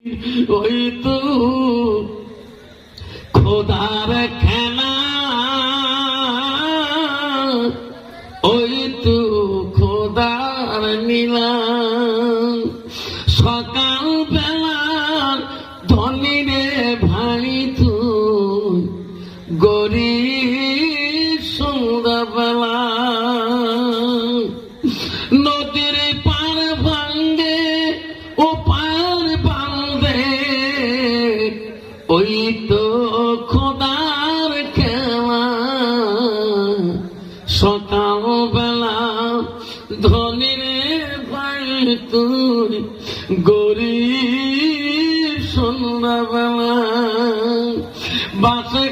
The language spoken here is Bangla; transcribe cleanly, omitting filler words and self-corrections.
ওই তো খোদার খেলা, ওই তো খোদার নীলা। সকাল বেলার ধনী রে ভাই তুই, গরিব সন্ধ্যাবেলা। নদীর পার ভাঙ্গে ও পার বাঁধে, ওই তো খোদার খেলা। সকাল বেলা ধনী রে ভাই তুই, গরিব সন্ধ্যাবেলা। বাসে